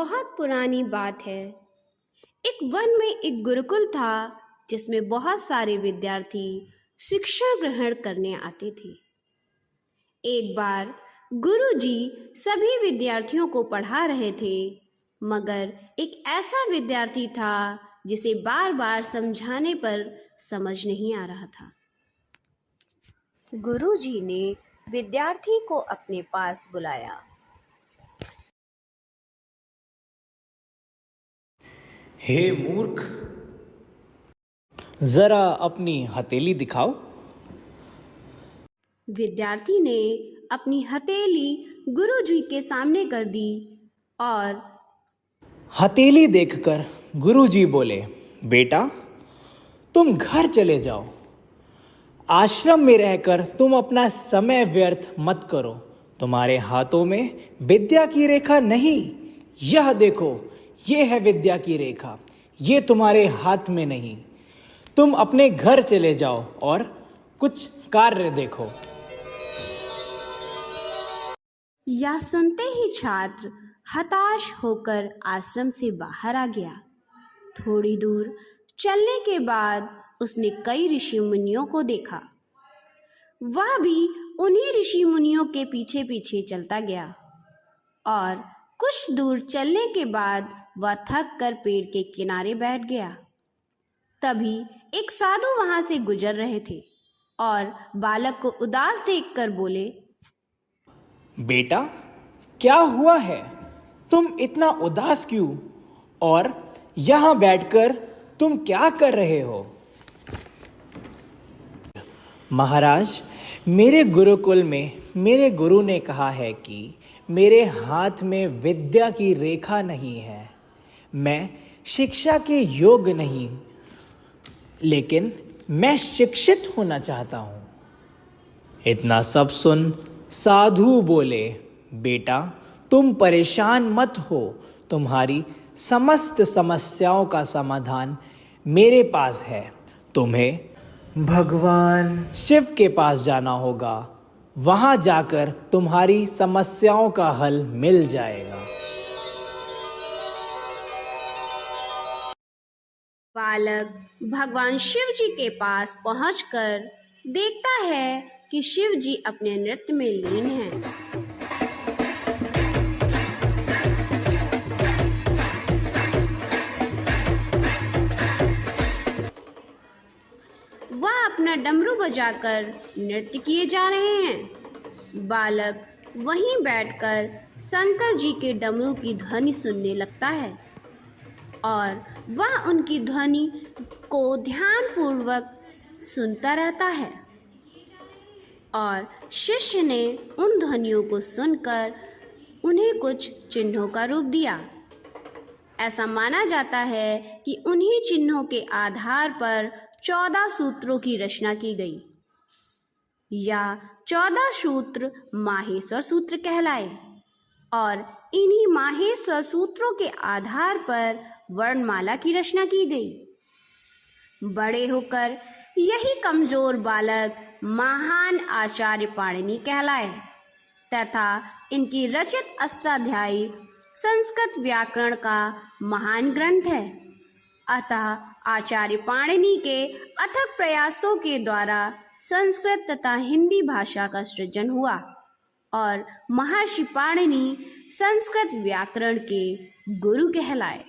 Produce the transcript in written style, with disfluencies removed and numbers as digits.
बहुत पुरानी बात है। एक वन में एक गुरुकुल था जिसमें बहुत सारे विद्यार्थी शिक्षा ग्रहण करने आते थे। एक बार गुरुजी सभी विद्यार्थियों को पढ़ा रहे थे, मगर एक ऐसा विद्यार्थी था जिसे बार बार समझाने पर समझ नहीं आ रहा था। गुरुजी ने विद्यार्थी को अपने पास बुलाया। हे मूर्ख, जरा अपनी हथेली दिखाओ। विद्यार्थी ने अपनी हथेली गुरुजी के सामने कर दी और हथेली देखकर गुरुजी बोले, बेटा तुम घर चले जाओ। आश्रम में रहकर तुम अपना समय व्यर्थ मत करो। तुम्हारे हाथों में विद्या की रेखा नहीं, यह देखो, ये है विद्या की रेखा, ये तुम्हारे हाथ में नहीं। तुम अपने घर चले जाओ और कुछ कार्य देखो। यह सुनते ही छात्र हताश होकर आश्रम से बाहर आ गया। थोड़ी दूर चलने के बाद उसने कई ऋषि मुनियों को देखा। वह भी उन्हीं ऋषि मुनियों के पीछे पीछे चलता गया और कुछ दूर चलने के बाद वह थक कर पेड़ के किनारे बैठ गया। तभी एक साधु वहां से गुजर रहे थे और बालक को उदास देखकर बोले, बेटा क्या हुआ है? तुम इतना उदास क्यों? और यहां बैठकर तुम क्या कर रहे हो? महाराज, मेरे गुरुकुल में मेरे गुरु ने कहा है कि मेरे हाथ में विद्या की रेखा नहीं है। मैं शिक्षा के योग्य नहीं, लेकिन मैं शिक्षित होना चाहता हूं। इतना सब सुन साधु बोले, बेटा तुम परेशान मत हो। तुम्हारी समस्त समस्याओं का समाधान मेरे पास है। तुम्हें भगवान शिव के पास जाना होगा। वहां जाकर तुम्हारी समस्याओं का हल मिल जाएगा। बालक भगवान शिव जी के पास पहुंचकर देखता है कि शिव जी अपने नृत्य में लीन हैं। वह अपना डमरू बजाकर नृत्य किए जा रहे हैं। बालक वहीं बैठकर शंकर जी के डमरू की ध्वनि सुनने लगता है और वह उनकी ध्वनि को ध्यानपूर्वक सुनता रहता है और शिष्य ने उन ध्वनियों को सुनकर उन्हें कुछ चिन्हों का रूप दिया। ऐसा माना जाता है कि उन्हीं चिन्हों के आधार पर 14 सूत्रों की रचना की गई। यह 14 सूत्र माहेश्वर सूत्र कहलाए और इन्हीं माहेश्वर सूत्रों के आधार पर वर्णमाला की रचना की गई। बड़े होकर यही कमजोर बालक महान आचार्य पाणिनि कहलाए तथा इनकी रचित अष्टाध्यायी संस्कृत व्याकरण का महान ग्रंथ है। अतः आचार्य पाणिनि के अथक प्रयासों के द्वारा संस्कृत तथा हिंदी भाषा का सृजन हुआ और महर्षि पाणिनि संस्कृत व्याकरण के गुरु कहलाए।